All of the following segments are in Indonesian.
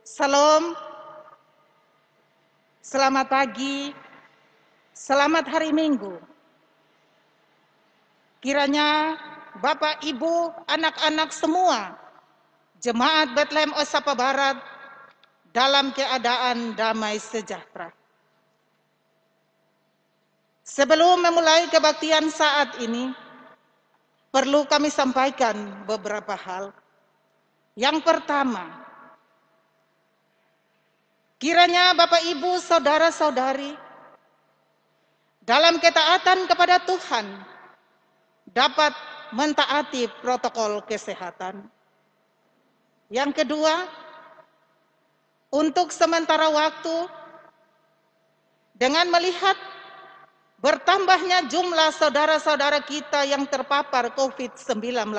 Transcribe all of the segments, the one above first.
Salam, selamat pagi, selamat hari Minggu. Kiranya Bapak, Ibu, anak-anak semua, Jemaat Bethlehem Osapa Barat dalam keadaan damai sejahtera. Sebelum memulai kebaktian saat ini, perlu kami sampaikan beberapa hal. Yang pertama, kiranya Bapak, Ibu, saudara-saudari, dalam ketaatan kepada Tuhan, dapat mentaati protokol kesehatan. Yang kedua, untuk sementara waktu, dengan melihat bertambahnya jumlah saudara-saudara kita yang terpapar COVID-19,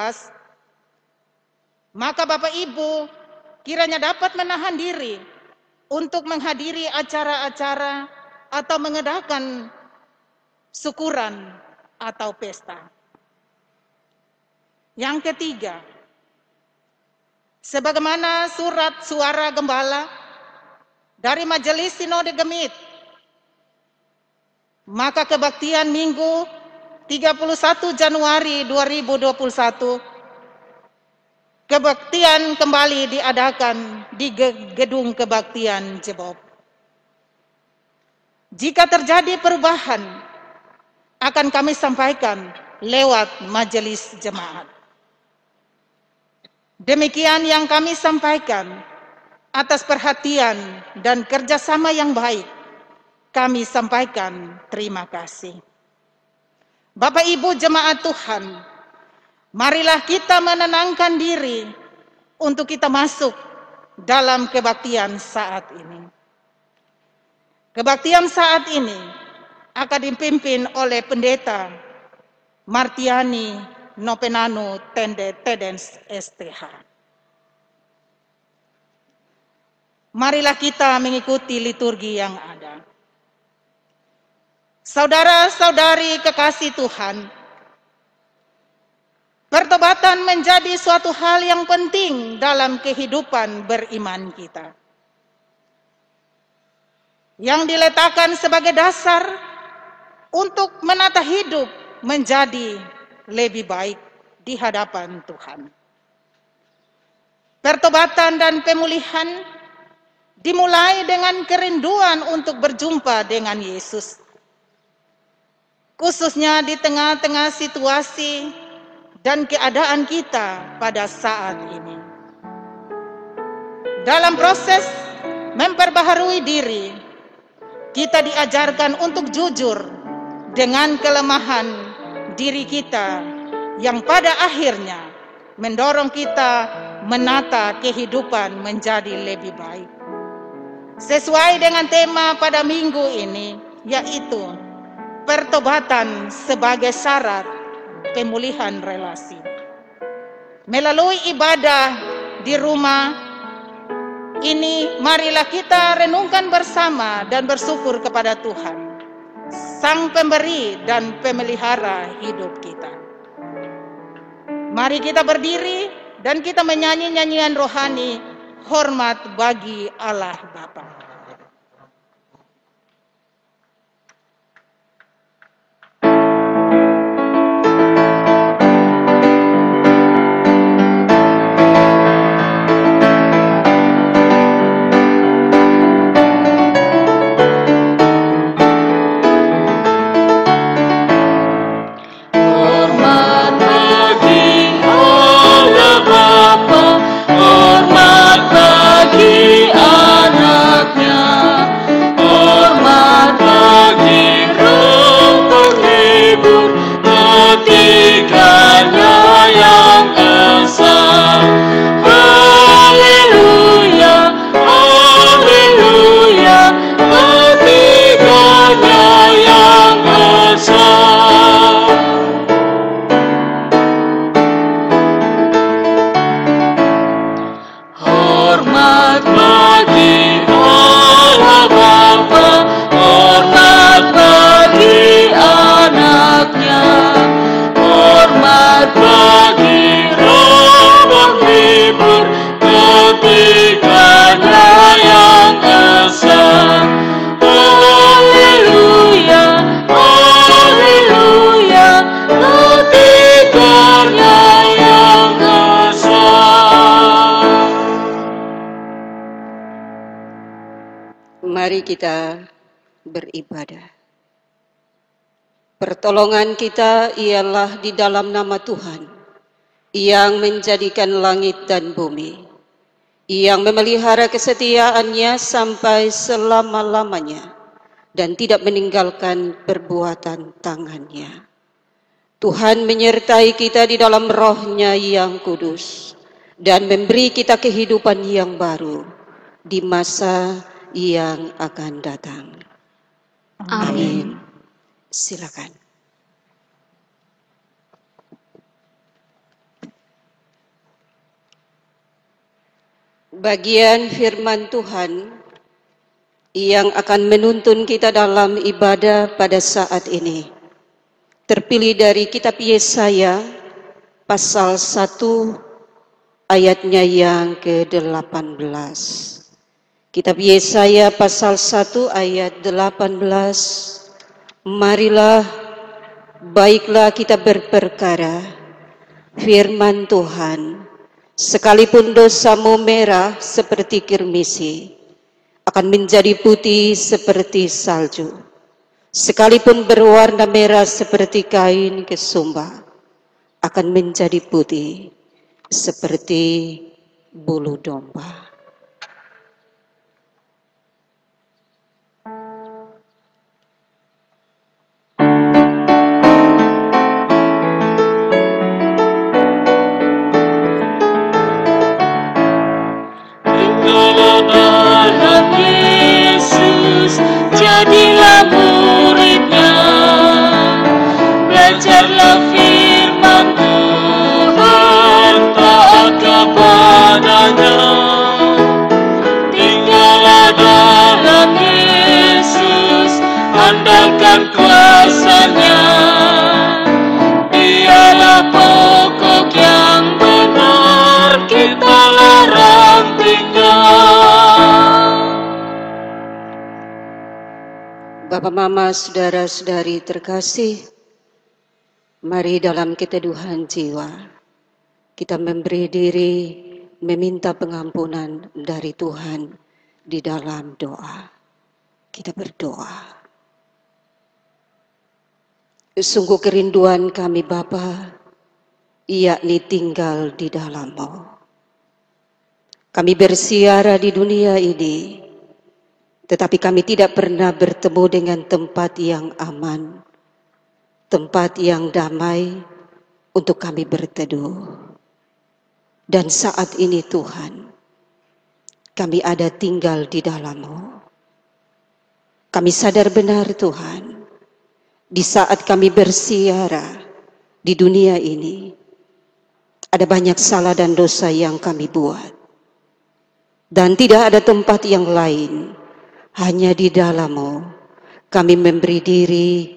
maka Bapak Ibu kiranya dapat menahan diri untuk menghadiri acara-acara atau mengadakan syukuran atau pesta. Yang ketiga, sebagaimana surat suara gembala dari Majelis Sinode Gemit, maka kebaktian Minggu 31 Januari 2021, kebaktian kembali diadakan di Gedung Kebaktian Jebob. Jika terjadi perubahan, akan kami sampaikan lewat majelis jemaat. Demikian yang kami sampaikan. Atas perhatian dan kerjasama yang baik, kami sampaikan terima kasih. Bapak Ibu jemaat Tuhan, marilah kita menenangkan diri untuk kita masuk dalam kebaktian saat ini. Kebaktian saat ini akan dipimpin oleh Pendeta Martiani Nopenanu Tedens STH. Marilah kita mengikuti liturgi yang ada. Saudara-saudari kekasih Tuhan, pertobatan menjadi suatu hal yang penting dalam kehidupan beriman kita, yang diletakkan sebagai dasar untuk menata hidup menjadi lebih baik di hadapan Tuhan. Pertobatan dan pemulihan dimulai dengan kerinduan untuk berjumpa dengan Yesus, khususnya di tengah-tengah situasi dan keadaan kita pada saat ini. Dalam proses memperbaharui diri, kita diajarkan untuk jujur dengan kelemahan diri kita yang pada akhirnya mendorong kita menata kehidupan menjadi lebih baik. Sesuai dengan tema pada minggu ini, yaitu pertobatan sebagai syarat pemulihan relasi. Melalui ibadah di rumah ini, marilah kita renungkan bersama dan bersyukur kepada Tuhan, Sang Pemberi dan Pemelihara hidup kita. Mari kita berdiri dan kita menyanyi nyanyian rohani, hormat bagi Allah Bapa. Hormat bagi anak Mari kita beribadah. Pertolongan kita ialah di dalam nama Tuhan yang menjadikan langit dan bumi, yang memelihara kesetiaannya sampai selama-lamanya dan tidak meninggalkan perbuatan tangannya. Tuhan menyertai kita di dalam roh-Nya yang kudus dan memberi kita kehidupan yang baru di masa yang akan datang. Amin. Silakan. Bagian firman Tuhan yang akan menuntun kita dalam ibadah pada saat ini terpilih dari kitab Yesaya pasal 1 ayatnya yang ke-18. Kitab Yesaya pasal 1 ayat 18. Marilah, baiklah kita berperkara, firman Tuhan, sekalipun dosamu merah seperti kirmisi, akan menjadi putih seperti salju. Sekalipun berwarna merah seperti kain kesumba, akan menjadi putih seperti bulu domba. Jadilah muridnya, belajarlah firman Tuhan, taat kepadanya. Tinggallah dalam Yesus, andalkan kuasa-Nya. Dialah pokok yang benar, kitalah rantingnya. Bapak, Mama, Saudara-saudari terkasih, mari dalam keteduhan jiwa kita memberi diri meminta pengampunan dari Tuhan di dalam doa. Kita berdoa. Sungguh kerinduan kami Bapa, yakni tinggal di dalam-Mu. Kami bersiara di dunia ini, tetapi kami tidak pernah bertemu dengan tempat yang aman, tempat yang damai untuk kami berteduh. Dan saat ini Tuhan, kami ada tinggal di dalam-Mu. Kami sadar benar Tuhan, di saat kami bersiara di dunia ini, ada banyak salah dan dosa yang kami buat. Dan tidak ada tempat yang lain, hanya di dalam-Mu kami memberi diri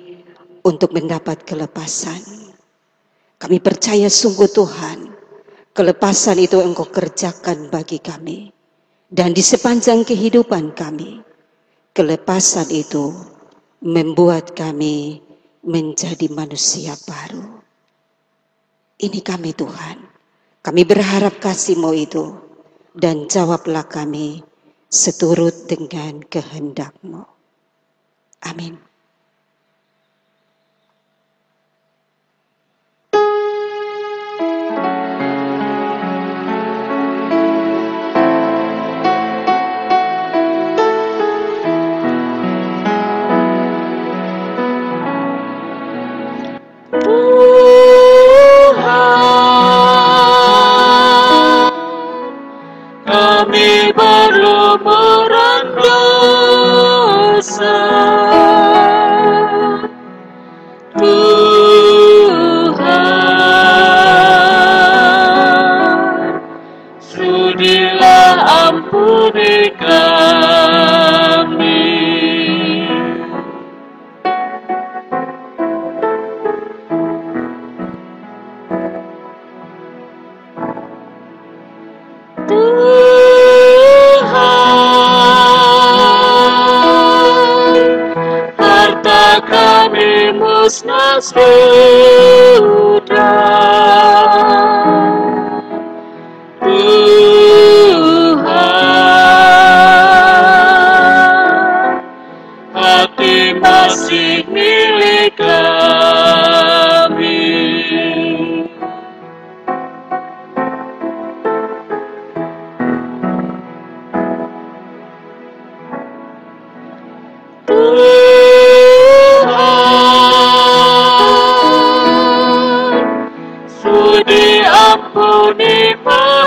untuk mendapat kelepasan. Kami percaya sungguh Tuhan, kelepasan itu Engkau kerjakan bagi kami. Dan di sepanjang kehidupan kami, kelepasan itu membuat kami menjadi manusia baru. Ini kami Tuhan, kami berharap kasih-Mu itu, dan jawablah kami seturut dengan kehendak-Mu. Amin. Kami berlumuran dosa, Tuhan, sudilah ampuni kami. Kami musnah sudah, Tuhan,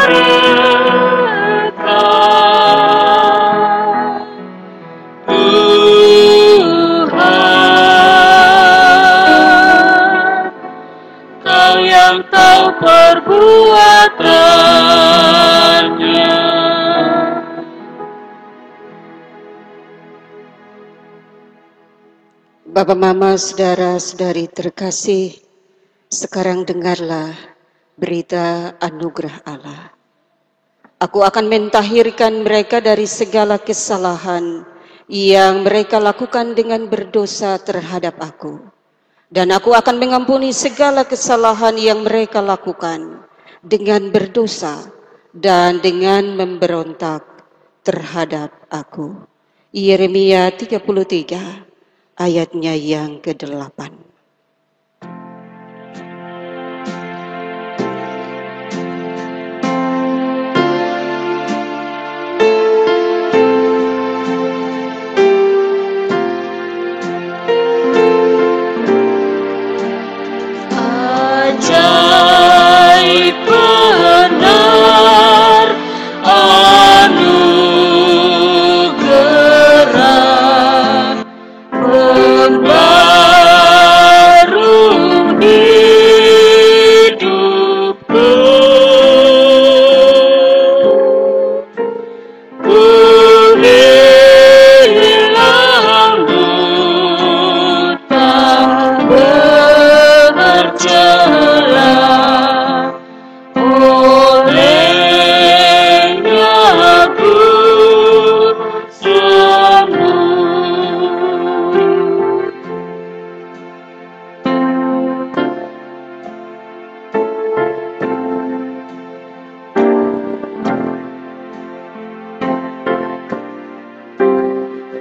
mereka. Tuhan, Kau yang tahu perbuatannya. Bapak, Mama, saudara-saudari terkasih, sekarang dengarlah berita anugerah Allah. Aku akan mentahirkan mereka dari segala kesalahan yang mereka lakukan dengan berdosa terhadap aku. Dan aku akan mengampuni segala kesalahan yang mereka lakukan dengan berdosa dan dengan memberontak terhadap aku. Yeremia 33 ayatnya yang ke-8. Ajaib benar anugerah membaru hidupku. Ku hilang buta bercela, olehnya aku sembuh.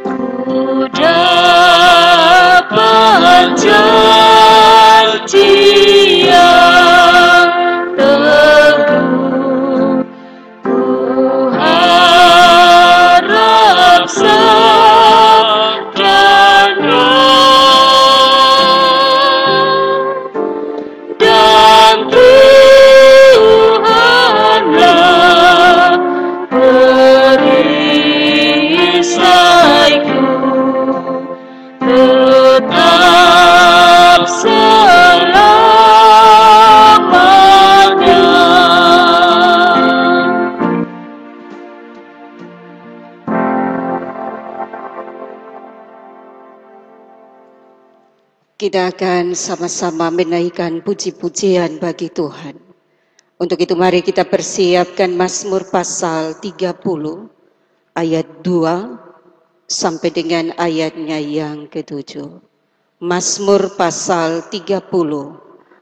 Ku dapat janji yang teguh, ku harap sabdanya, dan Tuhanlah perisaiku tetap selamanya. Kita akan sama-sama menaikkan puji-pujian bagi Tuhan. Untuk itu mari kita persiapkan Mazmur pasal 30 ayat 2 sampai dengan ayatnya yang ke-7. Mazmur pasal 30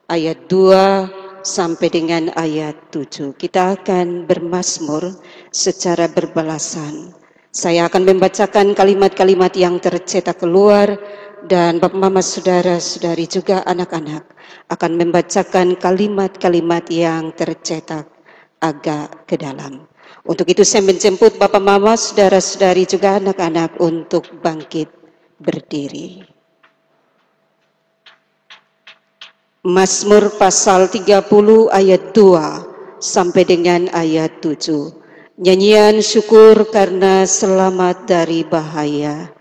ayat 2 sampai dengan ayat 7. Kita akan bermazmur secara berbalasan. Saya akan membacakan kalimat-kalimat yang tercetak keluar, dan Bapak, Mama, saudara-saudari juga anak-anak akan membacakan kalimat-kalimat yang tercetak agak ke dalam. Untuk itu saya menjemput Bapak, Mama, saudara-saudari juga anak-anak untuk bangkit berdiri. Mazmur pasal 30 ayat 2 sampai dengan ayat 7. Nyanyian syukur karena selamat dari bahaya.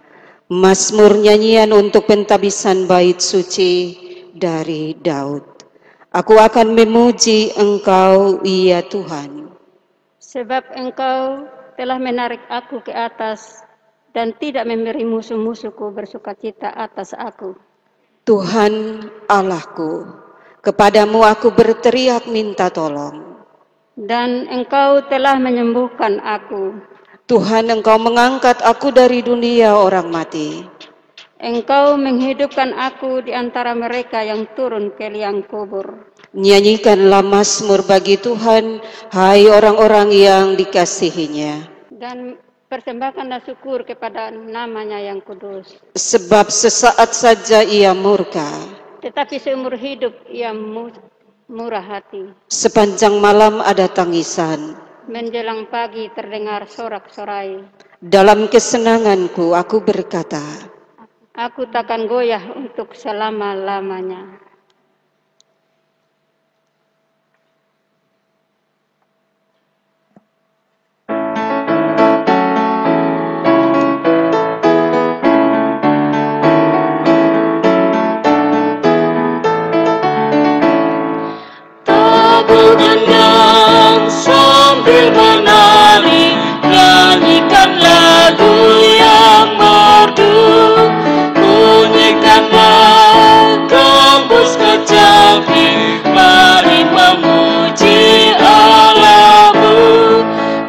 Mazmur nyanyian untuk pentabisan bait suci dari Daud. Aku akan memuji Engkau, ya Tuhan. Sebab Engkau telah menarik aku ke atas dan tidak memberi musuh-musuhku bersukacita atas aku. Tuhan Allahku, kepadamu aku berteriak minta tolong. Dan Engkau telah menyembuhkan aku. Tuhan, Engkau mengangkat aku dari dunia orang mati. Engkau menghidupkan aku di antara mereka yang turun ke liang kubur. Nyanyikanlah mazmur bagi Tuhan, hai orang-orang yang dikasihinya. Dan persembahkanlah syukur kepada namanya yang kudus. Sebab sesaat saja ia murka, Tetapi seumur hidup ia murah hati. sepanjang malam ada tangisan. Menjelang pagi terdengar sorak-sorai. Dalam kesenanganku aku berkata, Aku takkan goyah untuk selama-lamanya. sambil menari, nyanyikan lagu yang merdu, bunyikanlah gembus kecapi, mari memuji Allahmu.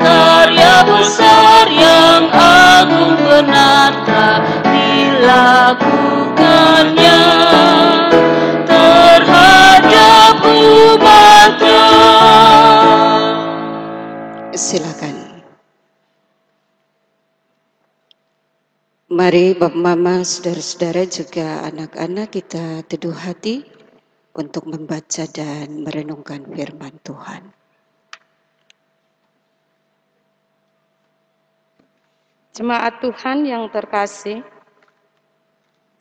Karya besar yang agung benar telah dilakukannya terhadap umatnya. Silakan. Mari Bapak Mama, saudara-saudara juga anak-anak kita teduh hati untuk membaca dan merenungkan firman Tuhan. Jemaat Tuhan yang terkasih,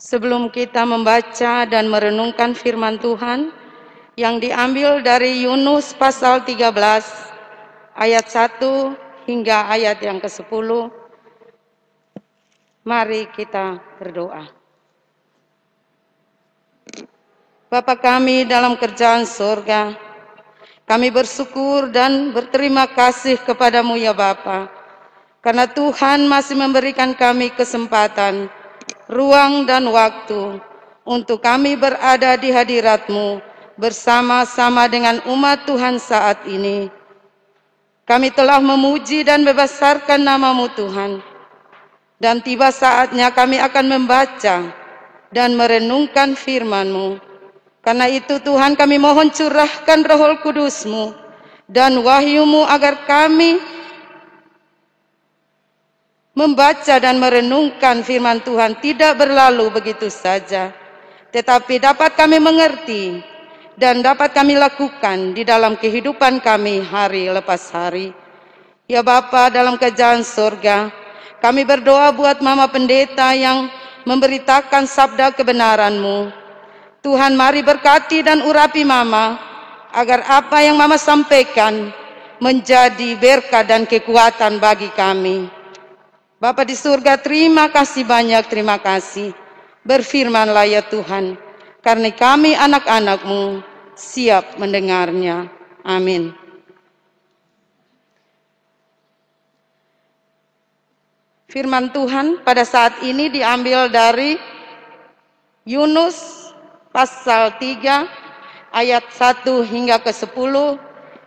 sebelum kita membaca dan merenungkan firman Tuhan yang diambil dari Yunus pasal 13 ayat 1 hingga ayat yang ke-10, mari kita berdoa. Bapa kami dalam kerajaan surga, kami bersyukur dan berterima kasih kepadamu ya Bapa, karena Tuhan masih memberikan kami kesempatan, ruang dan waktu untuk kami berada di hadirat-Mu bersama-sama dengan umat Tuhan saat ini. Kami telah memuji dan membesarkan nama-Mu Tuhan, dan tiba saatnya kami akan membaca dan merenungkan firman-Mu. Karena itu Tuhan, kami mohon curahkan Roh Kudus-Mu dan wahyu-Mu agar kami membaca dan merenungkan firman Tuhan tidak berlalu begitu saja, tetapi dapat kami mengerti dan dapat kami lakukan di dalam kehidupan kami hari lepas hari. Ya Bapa dalam kerajaan surga, kami berdoa buat Mama Pendeta yang memberitakan sabda kebenaran-Mu. Tuhan, mari berkati dan urapi Mama, agar apa yang Mama sampaikan menjadi berkat dan kekuatan bagi kami. Bapa di surga, terima kasih banyak, terima kasih. Berfirmanlah ya Tuhan, karena kami anak-anak-Mu siap mendengarnya. Amin. Firman Tuhan pada saat ini diambil dari Yunus pasal 3 ayat 1 hingga ke-10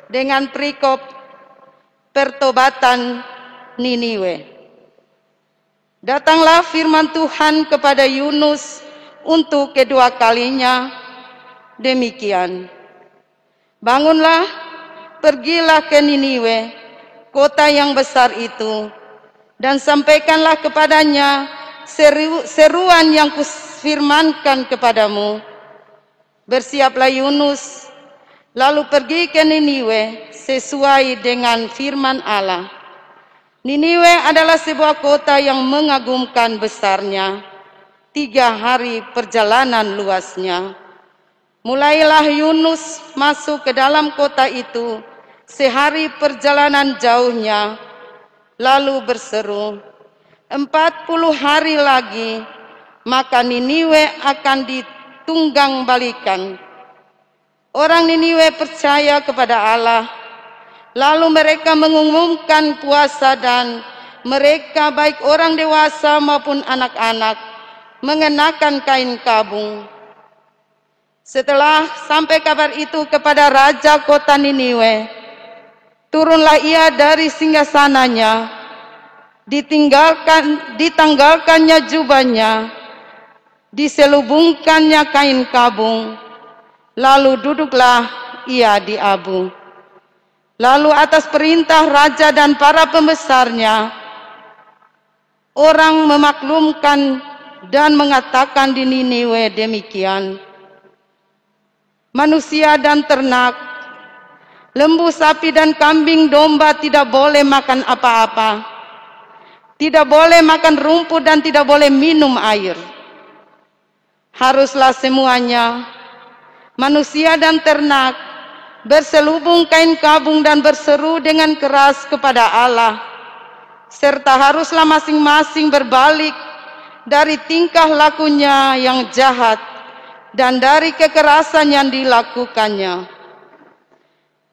dengan perikop pertobatan Niniwe. Datanglah firman Tuhan kepada Yunus untuk kedua kalinya demikian. Bangunlah, pergilah ke Niniwe, kota yang besar itu, dan sampaikanlah kepadanya seruan yang kufirmankan kepadamu. Bersiaplah Yunus, lalu pergi ke Niniwe sesuai dengan firman Allah. Niniwe adalah sebuah kota yang mengagumkan besarnya, 3 hari perjalanan luasnya. Mulailah Yunus masuk ke dalam kota itu, sehari perjalanan jauhnya, lalu berseru, 40 hari lagi, maka Niniwe akan ditunggang balikan. Orang Niniwe percaya kepada Allah. Lalu mereka mengumumkan puasa dan mereka baik orang dewasa maupun anak-anak mengenakan kain kabung. Setelah sampai kabar itu kepada raja kota Niniwe, turunlah ia dari singgasananya, ditanggalkannya jubahnya, diselubungkannya kain kabung, lalu duduklah ia di abu. Lalu atas perintah raja dan para pembesarnya, orang memaklumkan dan mengatakan di Niniwe demikian, manusia dan ternak, lembu, sapi dan kambing domba tidak boleh makan apa-apa, tidak boleh makan rumput dan tidak boleh minum air. Haruslah semuanya, manusia dan ternak, berselubung kain kabung dan berseru dengan keras kepada Allah, serta haruslah masing-masing berbalik dari tingkah lakunya yang jahat dan dari kekerasan yang dilakukannya.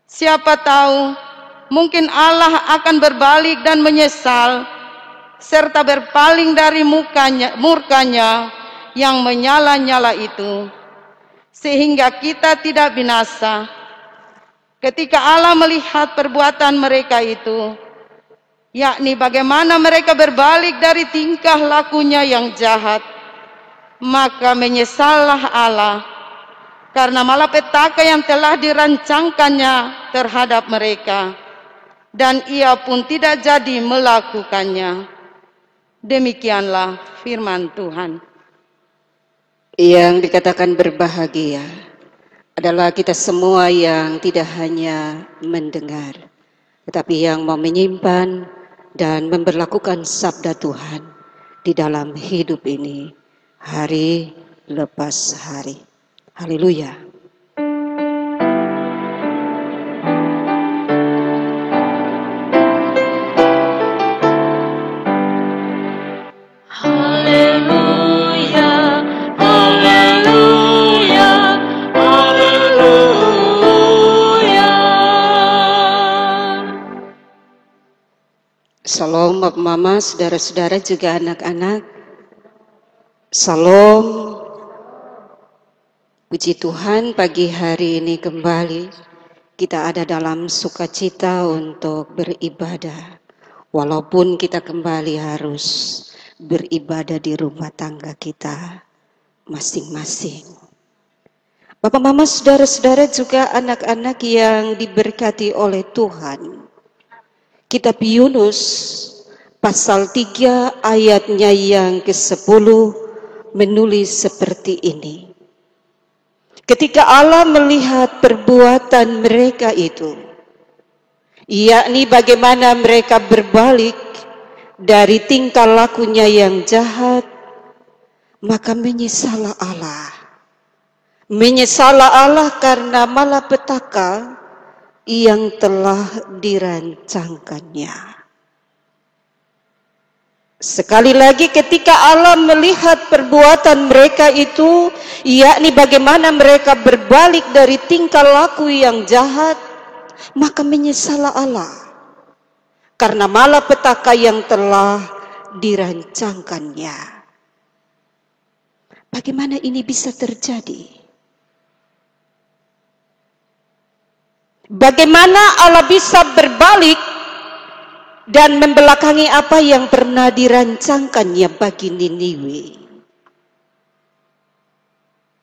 Siapa tahu mungkin Allah akan berbalik dan menyesal, serta berpaling dari murkanya yang menyala-nyala itu, sehingga kita tidak binasa. Ketika Allah melihat perbuatan mereka itu, yakni bagaimana mereka berbalik dari tingkah lakunya yang jahat, maka menyesallah Allah karena malapetaka yang telah dirancangkannya terhadap mereka, dan ia pun tidak jadi melakukannya. Demikianlah firman Tuhan. Yang dikatakan berbahagia adalah kita semua yang tidak hanya mendengar, tetapi yang mau menyimpan dan memberlakukan sabda Tuhan di dalam hidup ini, hari lepas hari. Haleluya. Haleluya, haleluya, haleluya. Salam Bapak Mama, saudara-saudara juga anak-anak. Salam. Puji Tuhan, pagi hari ini kembali kita ada dalam sukacita untuk beribadah. Walaupun kita kembali harus beribadah di rumah tangga kita masing-masing. Bapak Mama, saudara-saudara juga anak-anak yang diberkati oleh Tuhan. Kitab Yunus pasal 3 ayatnya yang ke-10 menulis seperti ini. Ketika Allah melihat perbuatan mereka itu, yakni bagaimana mereka berbalik dari tingkah lakunya yang jahat, maka menyesallah Allah. Menyesallah Allah karena malapetaka yang telah dirancangkannya. Sekali lagi, ketika Allah melihat perbuatan mereka itu, yakni bagaimana mereka berbalik dari tingkah laku yang jahat, maka menyesallah Allah karena malapetaka yang telah dirancangkannya. Bagaimana ini bisa terjadi? Bagaimana Allah bisa berbalik dan membelakangi apa yang pernah dirancangkannya bagi Niniwe?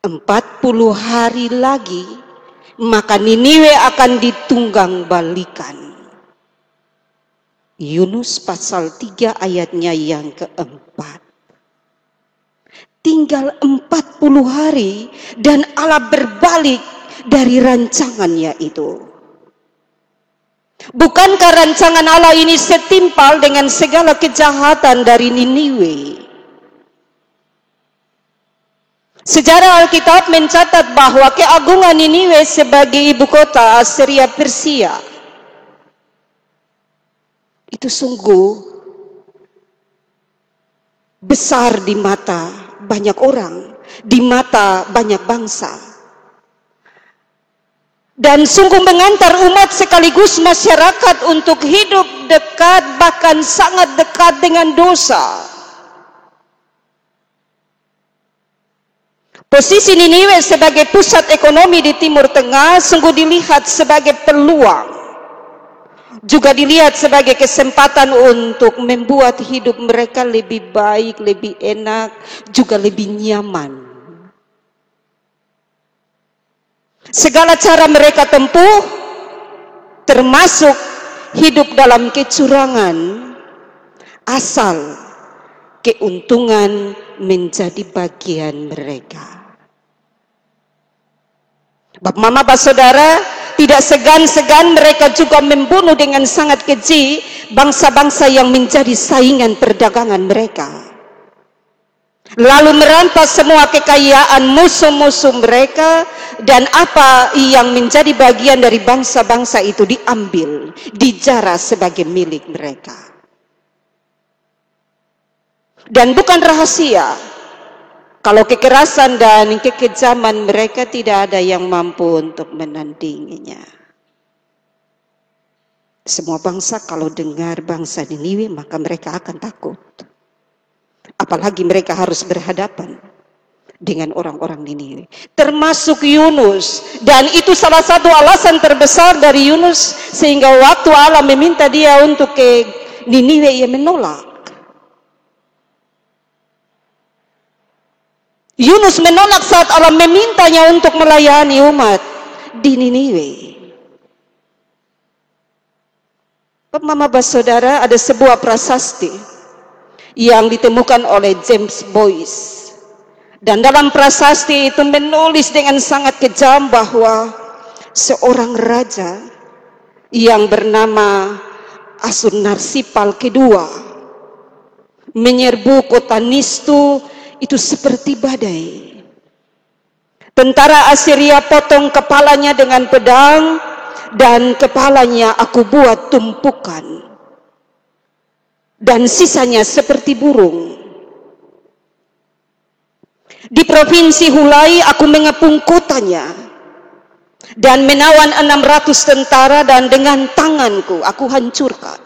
40 hari lagi, maka Niniwe akan ditunggang balikan. Yunus pasal 3 ayatnya yang keempat. Tinggal 40 hari dan Allah berbalik dari rancangannya itu. Bukankah rancangan Allah ini setimpal dengan segala kejahatan dari Niniwe? Sejarah Alkitab mencatat bahwa keagungan Niniwe sebagai ibu kota Assyria Persia itu sungguh besar di mata banyak orang, di mata banyak bangsa. Dan sungguh mengantar umat sekaligus masyarakat untuk hidup dekat, bahkan sangat dekat dengan dosa. Posisi Niniwe sebagai pusat ekonomi di Timur Tengah sungguh dilihat sebagai peluang. Juga dilihat sebagai kesempatan untuk membuat hidup mereka lebih baik, lebih enak, juga lebih nyaman. Segala cara mereka tempuh, termasuk hidup dalam kecurangan, asal keuntungan menjadi bagian mereka. Bapak, Mama, Bapak, Saudara, tidak segan-segan mereka juga membunuh dengan sangat keji bangsa-bangsa yang menjadi saingan perdagangan mereka. Lalu merampas semua kekayaan musuh-musuh mereka, dan apa yang menjadi bagian dari bangsa-bangsa itu diambil, dijara sebagai milik mereka. Dan bukan rahasia, kalau kekerasan dan kekejaman mereka tidak ada yang mampu untuk menandinginya. Semua bangsa kalau dengar bangsa Niniwe maka mereka akan takut. Apalagi mereka harus berhadapan dengan orang-orang Niniwe. Termasuk Yunus. Dan itu salah satu alasan terbesar dari Yunus. Sehingga waktu Allah meminta dia untuk ke Niniwe, ia menolak. Yunus menolak saat Allah memintanya untuk melayani umat di Niniwe. Mama saudara, ada sebuah prasasti yang ditemukan oleh James Boyce. Dan dalam prasasti itu menulis dengan sangat kejam bahwa seorang raja yang bernama Asurnarsipal kedua menyerbu kota Nistu itu seperti badai. Tentara Assyria potong kepalanya dengan pedang dan kepalanya aku buat tumpukan. Dan sisanya seperti burung. Di provinsi Hulai aku mengepung kotanya dan menawan 600 tentara dan dengan tanganku aku hancurkan.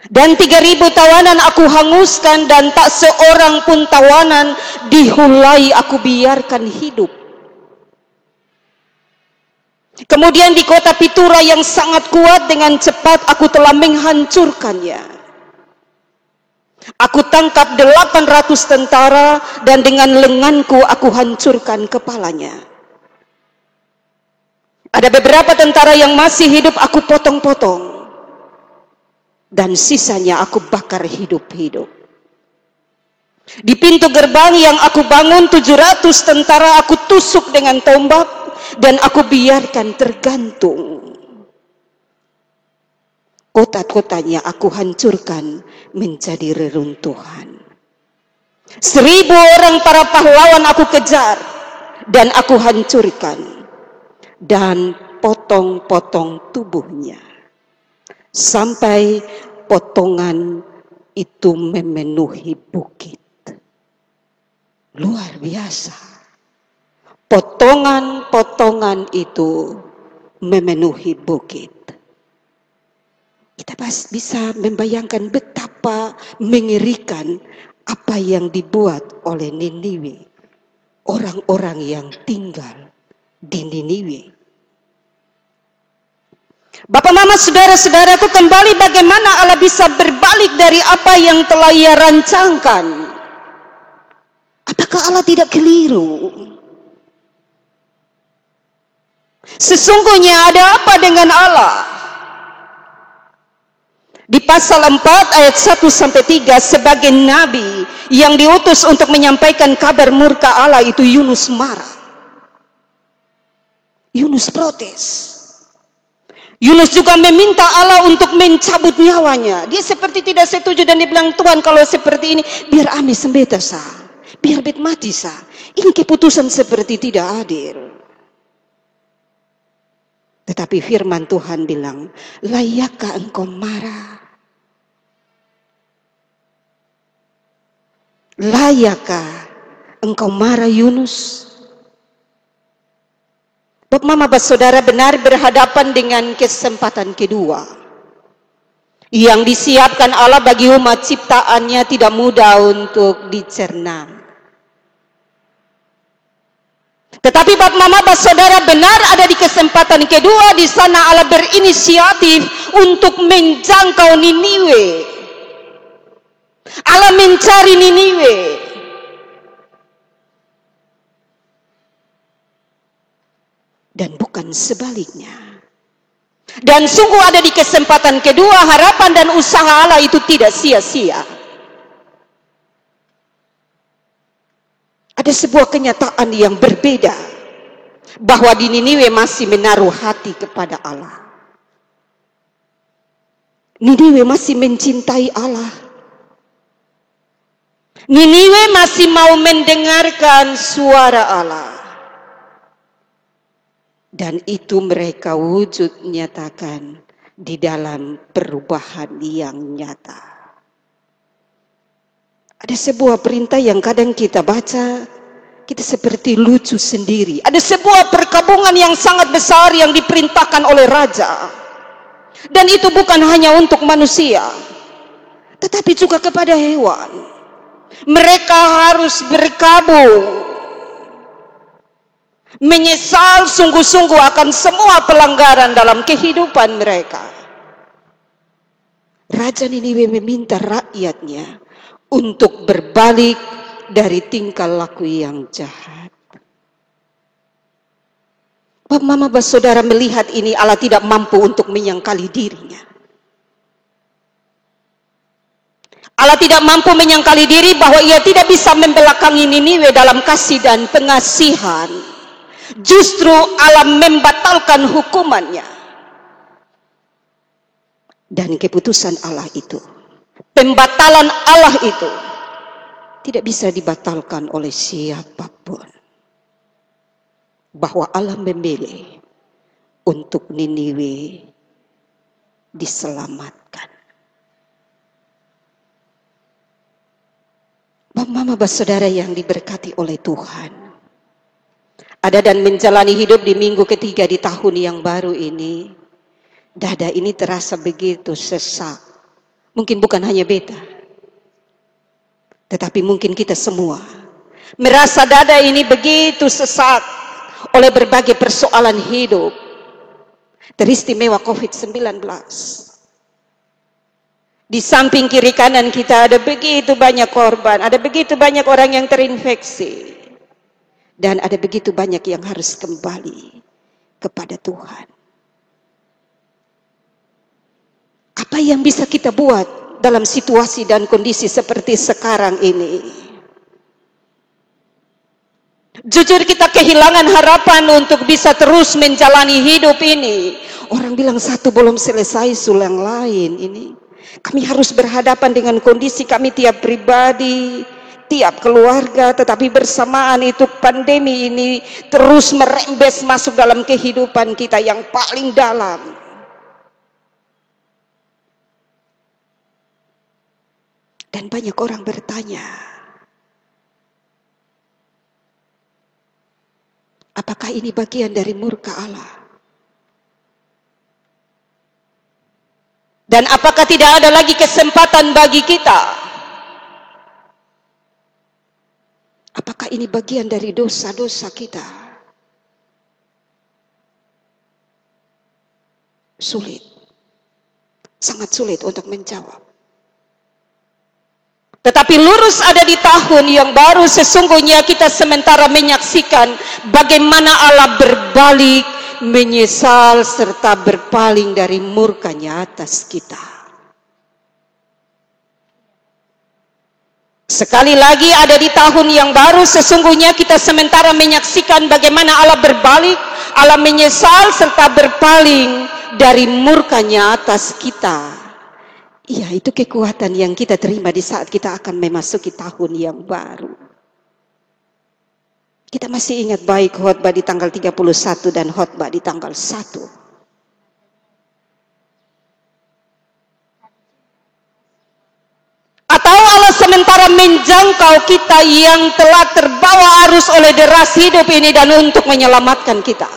Dan 3.000 tawanan aku hanguskan dan tak seorang pun tawanan di Hulai aku biarkan hidup. Kemudian di kota Pitura yang sangat kuat dengan cepat aku telah menghancurkannya. Aku tangkap 800 tentara dan dengan lenganku aku hancurkan kepalanya. Ada beberapa tentara yang masih hidup aku potong-potong. Dan sisanya aku bakar hidup-hidup. Di pintu gerbang yang aku bangun 700 tentara aku tusuk dengan tombak dan aku biarkan tergantung. Kota-kotanya aku hancurkan menjadi reruntuhan. 1.000 orang para pahlawan aku kejar dan aku hancurkan dan potong-potong tubuhnya. Sampai potongan itu memenuhi bukit. Luar biasa. Potongan-potongan itu memenuhi bukit. Kita bisa membayangkan betapa mengerikan apa yang dibuat oleh Niniwe. Orang-orang yang tinggal di Niniwe. Bapak, mama, saudara-saudaraku, kembali bagaimana Allah bisa berbalik dari apa yang telah ia rancangkan. Apakah Allah tidak keliru? Sesungguhnya ada apa dengan Allah? Di pasal 4 ayat 1-3 sebagai nabi yang diutus untuk menyampaikan kabar murka Allah itu Yunus marah. Yunus protes. Yunus juga meminta Allah untuk mencabut nyawanya. Dia seperti tidak setuju dan dia bilang, Tuhan kalau seperti ini biar Ami sembeta sah. Biar bet mati sah. Ini keputusan seperti tidak adil. Tetapi firman Tuhan bilang, layakkah engkau marah? Layakkah engkau marah Yunus? Bapak, mama, saudara benar berhadapan dengan kesempatan kedua yang disiapkan Allah bagi umat ciptaannya tidak mudah untuk dicerna. Tetapi bapak, mama, saudara benar ada di kesempatan kedua di sana Allah berinisiatif untuk menjangkau Niniwe. Allah mencari Niniwe. Dan bukan sebaliknya. Dan sungguh ada di kesempatan kedua harapan dan usaha Allah itu tidak sia-sia. Ada sebuah kenyataan yang berbeda. Bahwa di Niniwe masih menaruh hati kepada Allah. Niniwe masih mencintai Allah. Niniwe masih mau mendengarkan suara Allah. Dan itu mereka wujud nyatakan di dalam perubahan yang nyata. Ada sebuah perintah yang kadang kita baca, kita seperti lucu sendiri. Ada sebuah perkabungan yang sangat besar yang diperintahkan oleh raja. Dan itu bukan hanya untuk manusia, tetapi juga kepada hewan. Mereka harus berkabung, menyesal sungguh-sungguh akan semua pelanggaran dalam kehidupan mereka. Raja Niniwe meminta rakyatnya untuk berbalik dari tingkah laku yang jahat. Bapak, Mama, saudara melihat ini, Allah tidak mampu untuk menyangkali dirinya. Allah tidak mampu menyangkali diri bahwa ia tidak bisa membelakangi Niniwe dalam kasih dan pengasihan. Justru Allah membatalkan hukumannya. Dan keputusan Allah itu, pembatalan Allah itu tidak bisa dibatalkan oleh siapapun. Bahwa Allah memilih untuk Niniwe diselamatkan. Bapak, Mama, saudara yang diberkati oleh Tuhan, ada dan menjalani hidup di minggu ketiga di tahun yang baru ini, dada ini terasa begitu sesak. Mungkin bukan hanya beta, tetapi mungkin kita semua merasa dada ini begitu sesak oleh berbagai persoalan hidup, teristimewa COVID-19. Di samping kiri kanan kita ada begitu banyak korban, ada begitu banyak orang yang terinfeksi, dan ada begitu banyak yang harus kembali kepada Tuhan. Apa yang bisa kita buat dalam situasi dan kondisi seperti sekarang ini? Jujur kita kehilangan harapan untuk bisa terus menjalani hidup ini. Orang bilang satu belum selesai, yang lain ini. Kami harus berhadapan dengan kondisi kami tiap pribadi, tiap keluarga, tetapi bersamaan itu pandemi ini terus merembes masuk dalam kehidupan kita yang paling dalam. Dan banyak orang bertanya, apakah ini bagian dari murka Allah? Dan apakah tidak ada lagi kesempatan bagi kita? Apakah ini bagian dari dosa-dosa kita? Sulit, sangat sulit untuk menjawab. Tetapi lurus ada di tahun yang baru, sesungguhnya kita sementara menyaksikan bagaimana Allah berbalik, menyesal serta berpaling dari murkanya atas kita. Sekali lagi ada di tahun yang baru, sesungguhnya kita sementara menyaksikan bagaimana Allah berbalik, Allah menyesal serta berpaling dari murkanya atas kita. Iya, itu kekuatan yang kita terima di saat kita akan memasuki tahun yang baru. Kita masih ingat baik khotbah di tanggal 31 dan khotbah di tanggal 1. Atau Allah sementara menjangkau kita yang telah terbawa arus oleh deras hidup ini dan untuk menyelamatkan kita.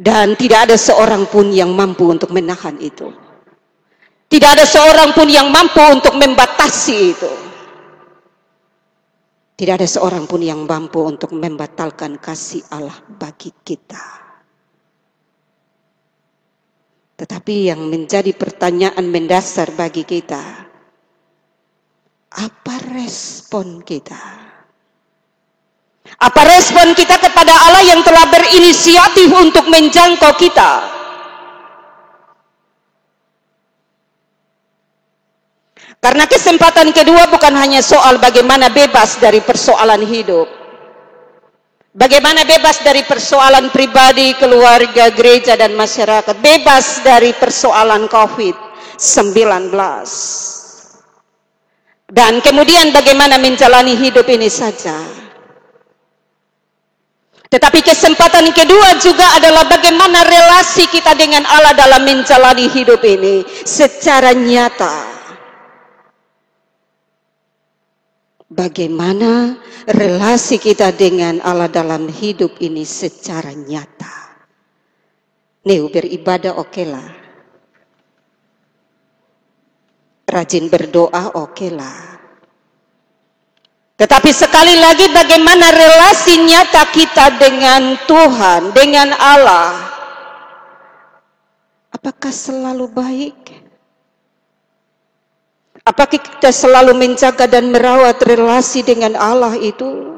Dan tidak ada seorang pun yang mampu untuk menahan itu. Tidak ada seorang pun yang mampu untuk membatasi itu. Tidak ada seorang pun yang mampu untuk membatalkan kasih Allah bagi kita. Tetapi yang menjadi pertanyaan mendasar bagi kita, apa respon kita? Apa respon kita kepada Allah yang telah berinisiatif untuk menjangkau kita? Karena kesempatan kedua bukan hanya soal bagaimana bebas dari persoalan hidup. Bagaimana bebas dari persoalan pribadi, keluarga, gereja, dan masyarakat. Bebas dari persoalan COVID-19. Dan kemudian bagaimana menjalani hidup ini saja. Tetapi kesempatan kedua juga adalah bagaimana relasi kita dengan Allah dalam menjalani hidup ini secara nyata. Bagaimana relasi kita dengan Allah dalam hidup ini secara nyata. Neu beribadah okelah, rajin berdoa okelah. Tetapi sekali lagi bagaimana relasi nyata kita dengan Tuhan, dengan Allah? Apakah selalu baik? Apakah kita selalu menjaga dan merawat relasi dengan Allah itu?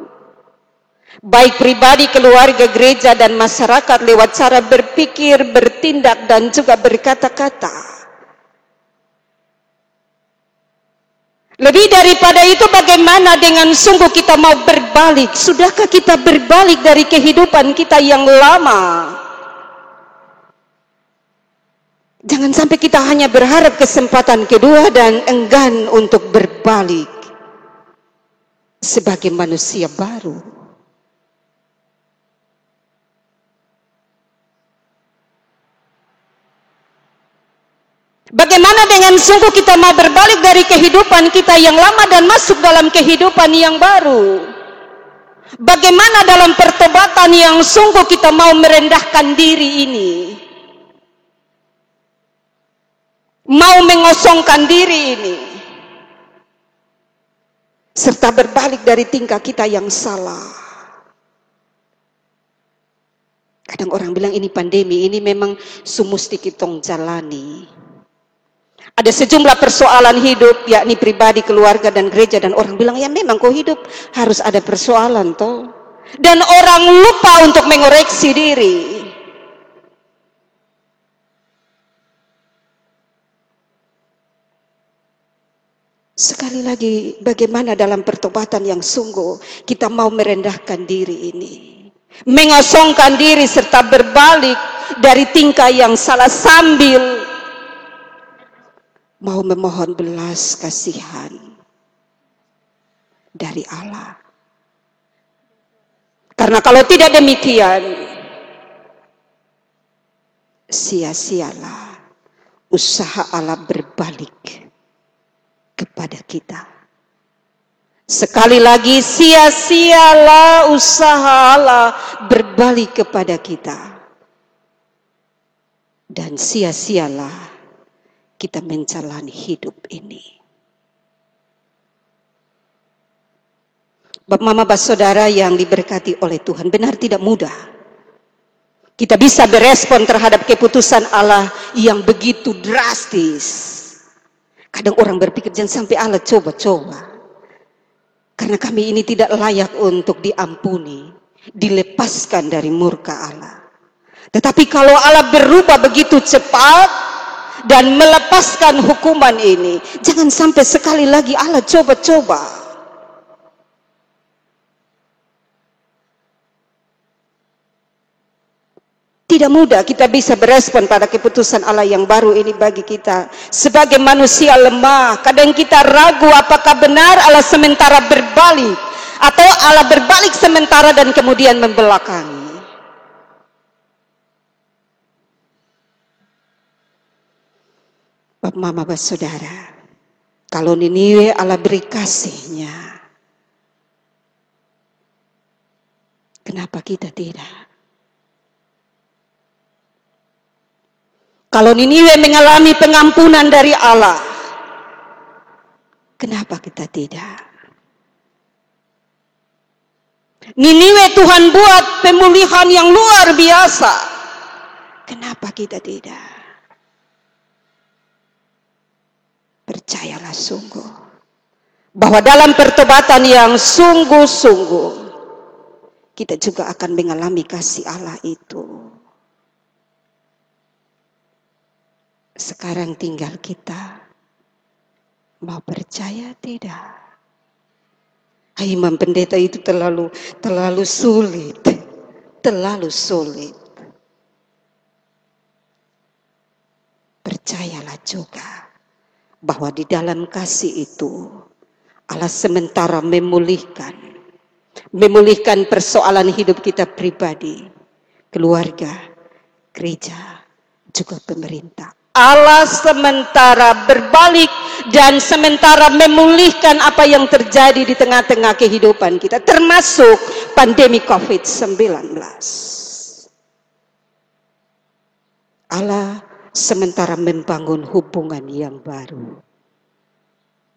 Baik pribadi, keluarga, gereja, dan masyarakat lewat cara berpikir, bertindak, dan juga berkata-kata. Lebih daripada itu, bagaimana dengan sungguh kita mau berbalik? Sudahkah kita berbalik dari kehidupan kita yang lama? Jangan sampai kita hanya berharap kesempatan kedua dan enggan untuk berbalik sebagai manusia baru. Bagaimana dengan sungguh kita mau berbalik dari kehidupan kita yang lama dan masuk dalam kehidupan yang baru? Bagaimana dalam pertobatan yang sungguh kita mau merendahkan diri ini? Mau mengosongkan diri ini? Serta berbalik dari tingkah kita yang salah. Kadang orang bilang ini pandemi, ini memang sumusti kitong jalani. Ada sejumlah persoalan hidup, yakni pribadi, keluarga, dan gereja. Dan orang bilang, ya memang kok hidup harus ada persoalan toh. Dan orang lupa untuk mengoreksi diri. Sekali lagi, bagaimana dalam pertobatan yang sungguh kita mau merendahkan diri ini. Mengosongkan diri serta berbalik dari tingkah yang salah sambil mau memohon belas kasihan dari Allah. Karena kalau tidak demikian, sia-sialah usaha Allah berbalik kepada kita. Sekali lagi, sia-sialah usaha Allah berbalik kepada kita. Dan sia-sialah kita menjalani hidup ini. Bapak, Mama, Saudara yang diberkati oleh Tuhan, benar tidak mudah kita bisa berespon terhadap keputusan Allah yang begitu drastis. Kadang orang berpikir jangan sampai Allah coba-coba, karena kami ini tidak layak untuk diampuni, dilepaskan dari murka Allah. Tetapi kalau Allah berubah begitu cepat dan melepaskan hukuman ini, jangan sampai sekali lagi Allah coba-coba. Tidak mudah kita bisa berespon pada keputusan Allah yang baru ini bagi kita. Sebagai manusia lemah, kadang kita ragu apakah benar Allah sementara berbalik, atau Allah berbalik sementara dan kemudian membelakangi. Bapak, Mama, Saudara, kalau Niniwe Allah beri kasihnya, kenapa kita tidak? Kalau Niniwe mengalami pengampunan dari Allah, kenapa kita tidak? Niniwe Tuhan buat pemulihan yang luar biasa, kenapa kita tidak? Percayalah sungguh bahwa dalam pertobatan yang sungguh-sungguh kita juga akan mengalami kasih Allah itu. Sekarang tinggal kita mau percaya tidak? Imam pendeta itu terlalu sulit, terlalu sulit. Percayalah juga bahwa di dalam kasih itu Allah sementara memulihkan persoalan hidup kita pribadi, keluarga, gereja, juga pemerintah. Allah sementara berbalik dan sementara memulihkan apa yang terjadi di tengah-tengah kehidupan kita, termasuk pandemi COVID-19. Allah sementara membangun hubungan yang baru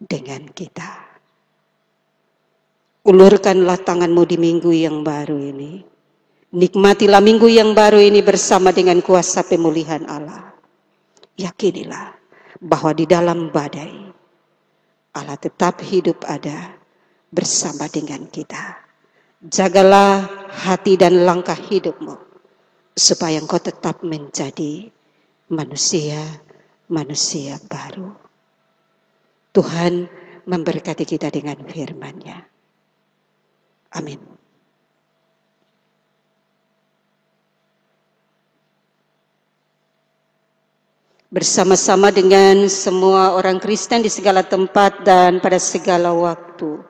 dengan kita. Ulurkanlah tanganmu di minggu yang baru ini. Nikmatilah minggu yang baru ini bersama dengan kuasa pemulihan Allah. Yakinilah bahwa di dalam badai Allah tetap hidup ada bersama dengan kita. Jagalah hati dan langkah hidupmu supaya engkau tetap menjadi manusia baru. Tuhan memberkati kita dengan firman-Nya. Amin. Bersama-sama dengan semua orang Kristen di segala tempat dan pada segala waktu,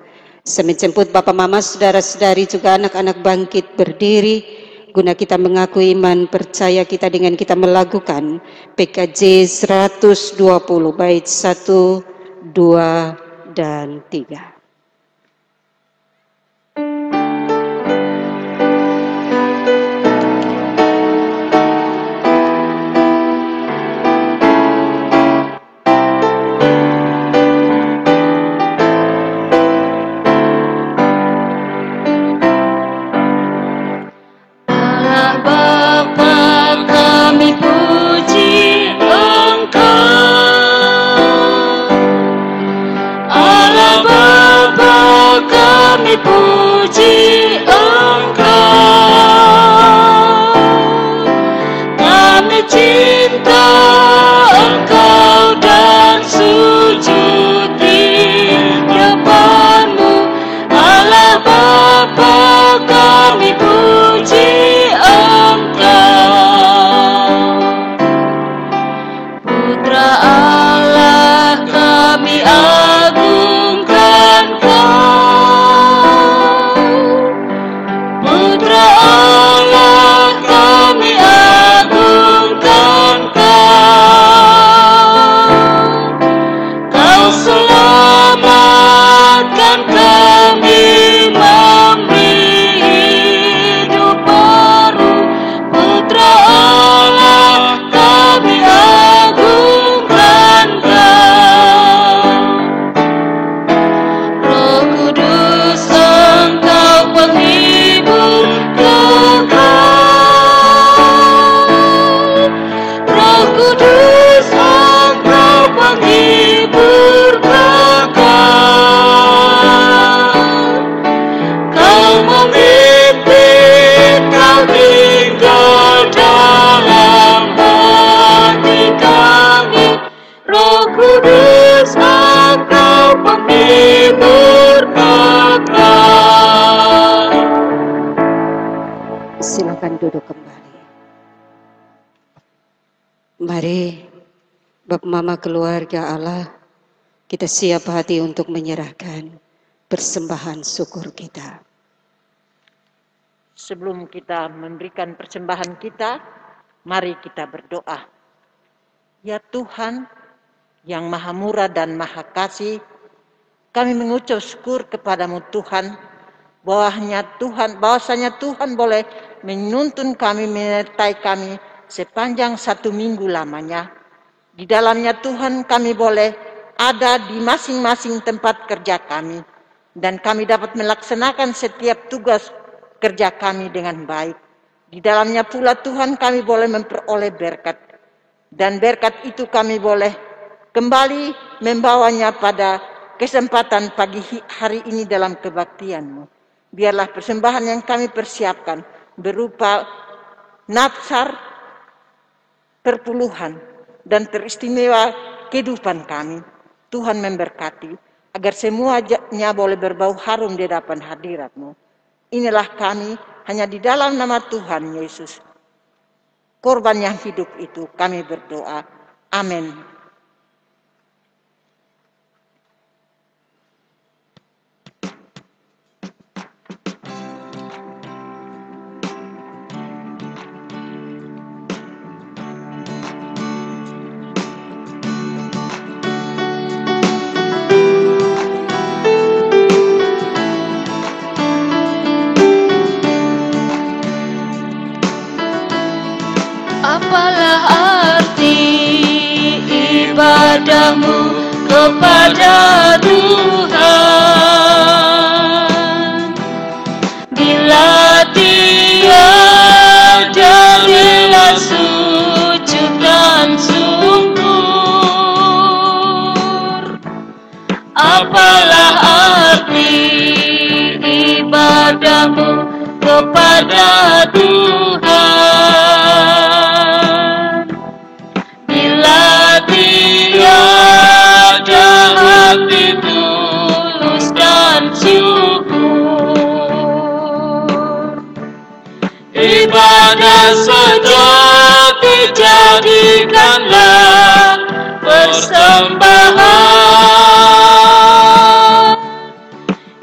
saya menjemput Bapak Mama, saudara-saudari juga anak-anak bangkit berdiri guna kita mengaku iman percaya kita dengan kita melakukan PKJ 120 bait 1, 2, dan 3. Puji Engkau, kami cinta Engkau dan sujud di depan-Mu, Allah Bapa, kami puji Engkau. Putra Allah, kami agungkan Kau. Silakan duduk kembali. Mari Bapak Mama keluarga Allah, kita siap hati untuk menyerahkan persembahan syukur kita. Sebelum kita memberikan persembahan kita, mari kita berdoa. Ya Tuhan yang Maha Murah dan Maha Kasih, kami mengucap syukur kepadamu Tuhan, bahwasanya Tuhan boleh menuntun kami, menyertai kami sepanjang 1 minggu lamanya. Di dalamnya Tuhan kami boleh ada di masing-masing tempat kerja kami, dan kami dapat melaksanakan setiap tugas kerja kami dengan baik. Di dalamnya pula Tuhan kami boleh memperoleh berkat, dan berkat itu kami boleh kembali membawanya pada kesempatan pagi hari ini dalam kebaktian-Mu. Biarlah persembahan yang kami persiapkan berupa nafsar, perpuluhan, dan teristimewa kehidupan kami. Tuhan memberkati agar semuanya boleh berbau harum di hadapan hadirat-Mu. Inilah kami hanya di dalam nama Tuhan Yesus, korban yang hidup itu, kami berdoa. Amin. Apalah ibadahmu kepada Tuhan. Bila tiada rela sujud dan syukur, apalah arti ibadahmu kepada Tuhan. Bila tiada hati tulus dan syukur, ibadah sejati jadikanlah persembahan.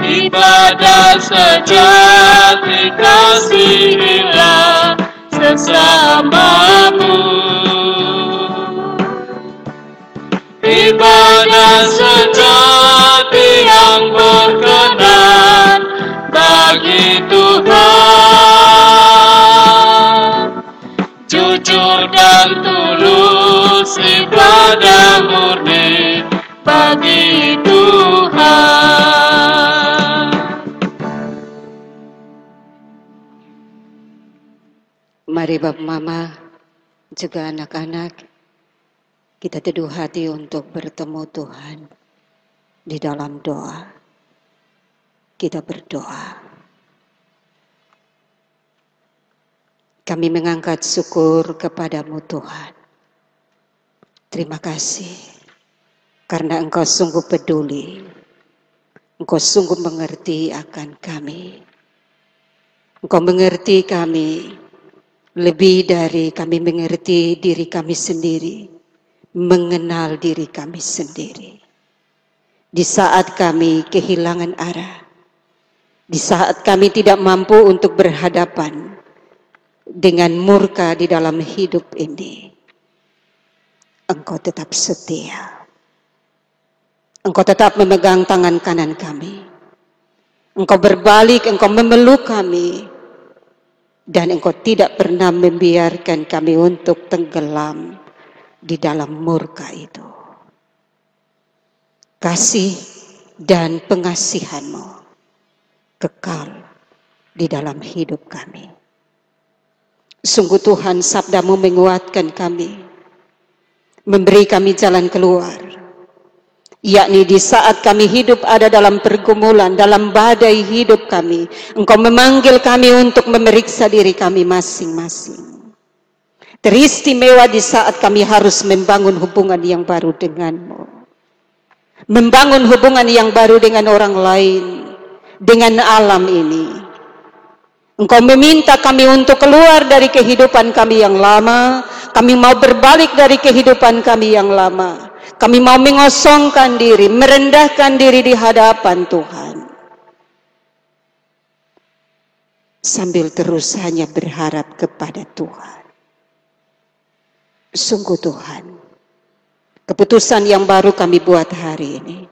Ibadah sejati kasihilah sesamamu. Ibadah sejati yang berkenan bagi Tuhan. Jujur dan tulus ibadah murni bagi Tuhan. Mari Bapak Mama, juga anak-anak, kita teduh hati untuk bertemu Tuhan di dalam doa. Kita berdoa. Kami mengangkat syukur kepadamu Tuhan. Terima kasih karena Engkau sungguh peduli. Engkau sungguh mengerti akan kami. Engkau mengerti kami lebih dari kami mengerti diri kami sendiri, mengenal diri kami sendiri. Di saat kami kehilangan arah, di saat kami tidak mampu untuk berhadapan dengan murka di dalam hidup ini, Engkau tetap setia. Engkau tetap memegang tangan kanan kami. Engkau berbalik, Engkau memeluk kami. Dan Engkau tidak pernah membiarkan kami untuk tenggelam di dalam murka itu. Kasih dan pengasihan-Mu kekal di dalam hidup kami. Sungguh Tuhan, sabda-Mu menguatkan kami, memberi kami jalan keluar. Yakni di saat kami hidup ada dalam pergumulan, dalam badai hidup kami, Engkau memanggil kami untuk memeriksa diri kami masing-masing. Teristimewa di saat kami harus membangun hubungan yang baru denganmu. Membangun hubungan yang baru dengan orang lain, dengan alam ini. Engkau meminta kami untuk keluar dari kehidupan kami yang lama. Kami mau berbalik dari kehidupan kami yang lama. Kami mau mengosongkan diri, merendahkan diri di hadapan Tuhan. Sambil terus hanya berharap kepada Tuhan. Sungguh Tuhan, keputusan yang baru kami buat hari ini.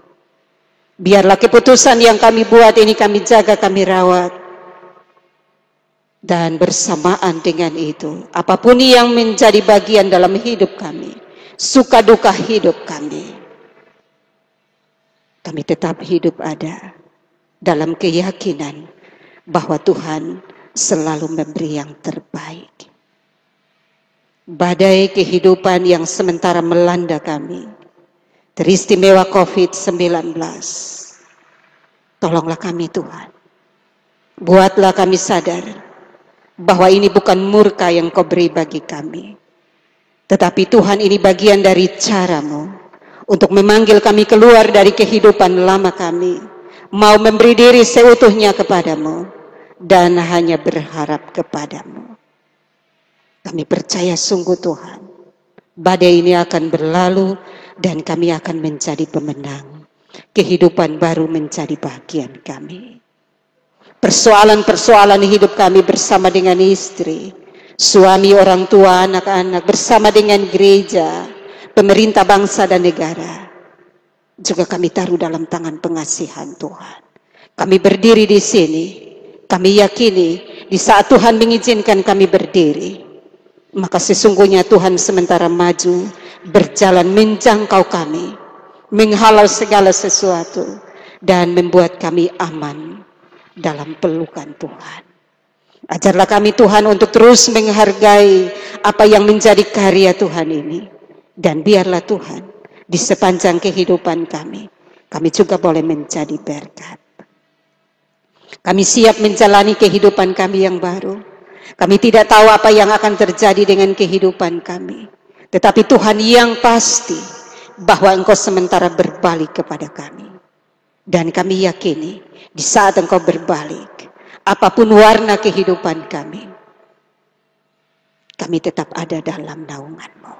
Biarlah keputusan yang kami buat ini kami jaga, kami rawat. Dan bersamaan dengan itu, apapun yang menjadi bagian dalam hidup kami, suka duka hidup kami tetap hidup ada dalam keyakinan bahwa Tuhan selalu memberi yang terbaik. Badai kehidupan yang sementara melanda kami, teristimewa COVID-19, tolonglah kami Tuhan. Buatlah kami sadar bahwa ini bukan murka yang Kau beri bagi kami, tetapi Tuhan, ini bagian dari cara-Mu untuk memanggil kami keluar dari kehidupan lama kami, mau memberi diri seutuhnya kepadamu dan hanya berharap kepadamu. Kami percaya sungguh Tuhan, badai ini akan berlalu dan kami akan menjadi pemenang. Kehidupan baru menjadi bagian kami. Persoalan-persoalan hidup kami bersama dengan istri, suami, orang tua, anak-anak, bersama dengan gereja, pemerintah bangsa dan negara, juga kami taruh dalam tangan pengasihan Tuhan. Kami berdiri di sini, kami yakini di saat Tuhan mengizinkan kami berdiri, maka sesungguhnya Tuhan sementara maju berjalan menjangkau kami, menghalau segala sesuatu, dan membuat kami aman dalam pelukan Tuhan. Ajarlah kami Tuhan untuk terus menghargai apa yang menjadi karya Tuhan ini. Dan biarlah Tuhan di sepanjang kehidupan kami juga boleh menjadi berkat. Kami siap menjalani kehidupan kami yang baru. Kami tidak tahu apa yang akan terjadi dengan kehidupan kami. Tetapi Tuhan yang pasti bahwa Engkau sementara berbalik kepada kami. Dan kami yakini di saat Engkau berbalik, apapun warna kehidupan kami tetap ada dalam naungan-Mu.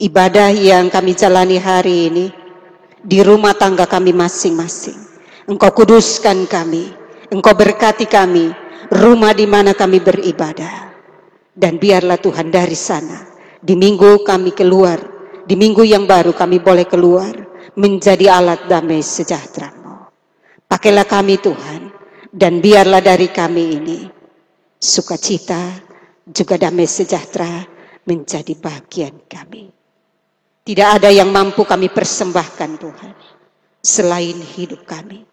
Ibadah yang kami jalani hari ini di rumah tangga kami masing-masing, Engkau kuduskan kami, Engkau berkati kami, rumah di mana kami beribadah. Dan biarlah Tuhan dari sana, di minggu kami keluar, di minggu yang baru kami boleh keluar, menjadi alat damai sejahtera-Mu. Pakailah kami Tuhan, dan biarlah dari kami ini, sukacita, juga damai sejahtera menjadi bagian kami. Tidak ada yang mampu kami persembahkan Tuhan, selain hidup kami.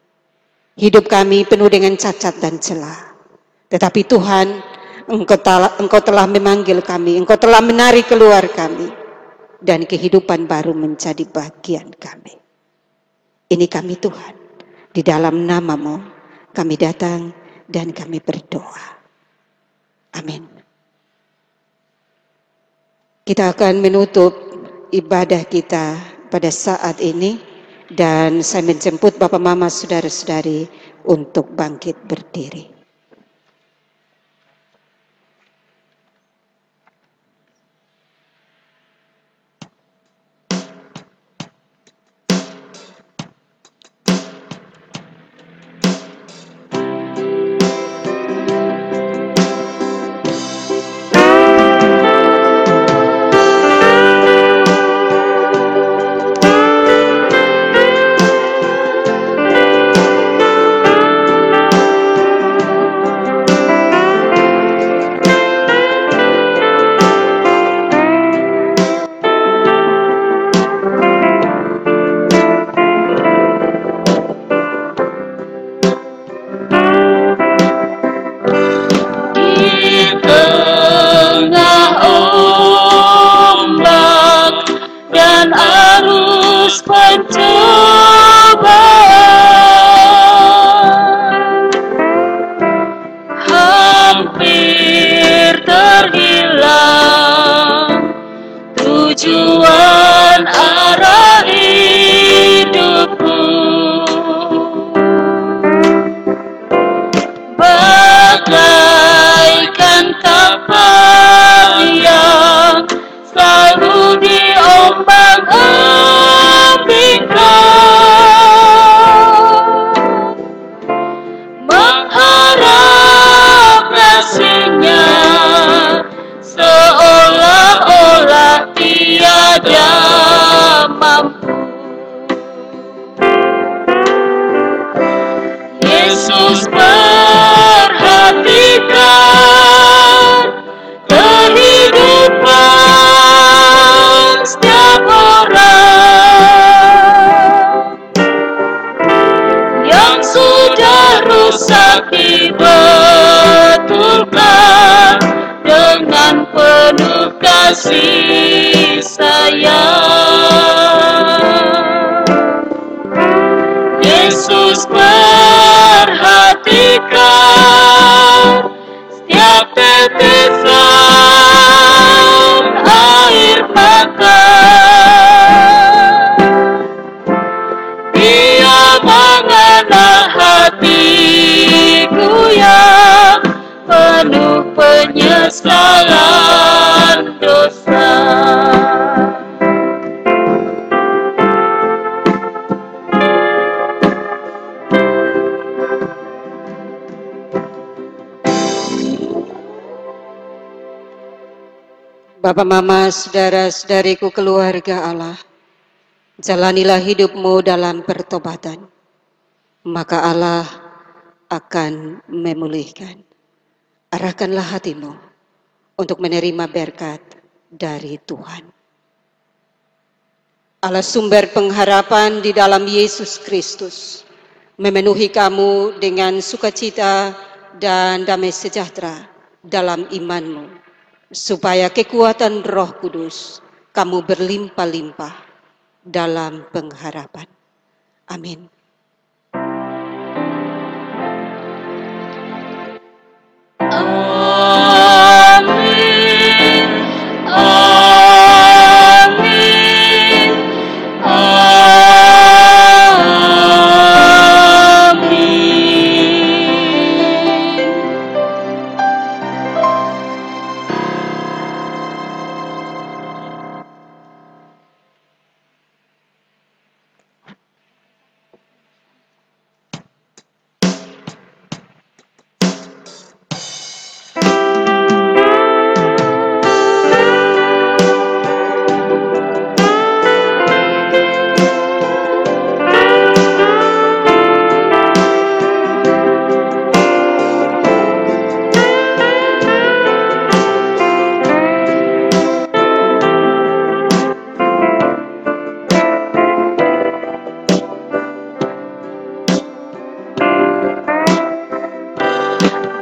Hidup kami penuh dengan cacat dan celah. Tetapi Tuhan, Engkau telah memanggil kami, Engkau telah menarik keluar kami. Dan kehidupan baru menjadi bagian kami. Ini kami Tuhan, di dalam nama-Mu kami datang dan kami berdoa. Amin. Kita akan menutup ibadah kita pada saat ini. Dan saya menjemput Bapak Mama saudara-saudari untuk bangkit berdiri. Tujuan arah hidupku, bagaikan kapal yang selalu diombang-ambingkan, mengharap kasihnya seolah-olah tiada mampu. Yesus perhatikan kehidupan setiap orang yang sudah rusak, dibetulkan dengan penuh kasih sayang. Yesus perhatikan setiap tetesan air mata. Dia mengenal hatiku yang penuh penyesalan dosa. Bapak, Mama, saudara-saudariku, keluarga Allah, jalanilah hidupmu dalam pertobatan, maka Allah akan memulihkan. Arahkanlah hatimu untuk menerima berkat dari Tuhan. Allah sumber pengharapan di dalam Yesus Kristus, memenuhi kamu dengan sukacita dan damai sejahtera dalam imanmu, supaya kekuatan Roh Kudus kamu berlimpah-limpah dalam pengharapan. Amin. Amin. Amin.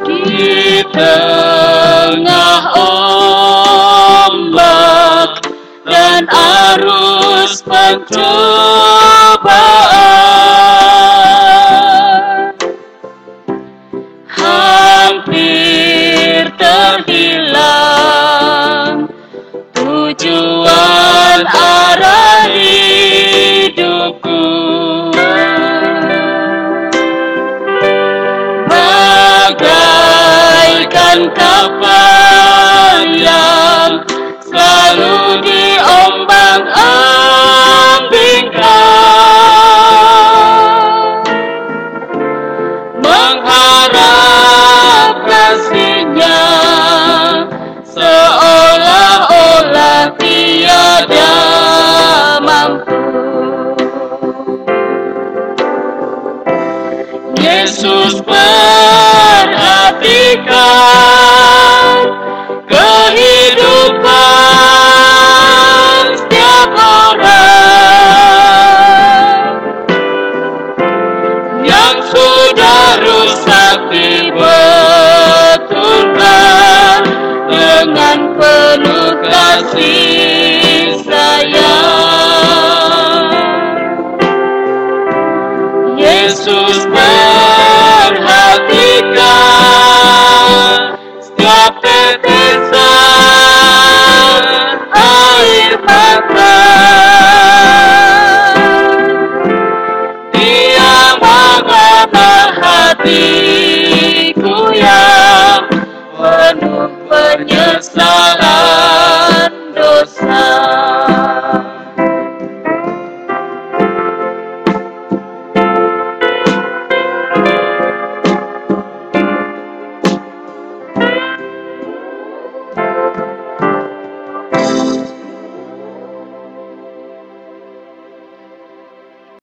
Di tengah ombak dan arus pencobaan, hampir terhilang tujuan arah hidupku. Bagaikan kapal yang selalu diombang-ambingkan, mengharap kasih-Nya seolah-olah tiada mampu. Yesus perhatikan kehidupan setiap orang yang sudah rusak dibetulkan dengan penuh kasih sayang. Yesus perhatikan setiap tetesan air mata. Dia mengenal hati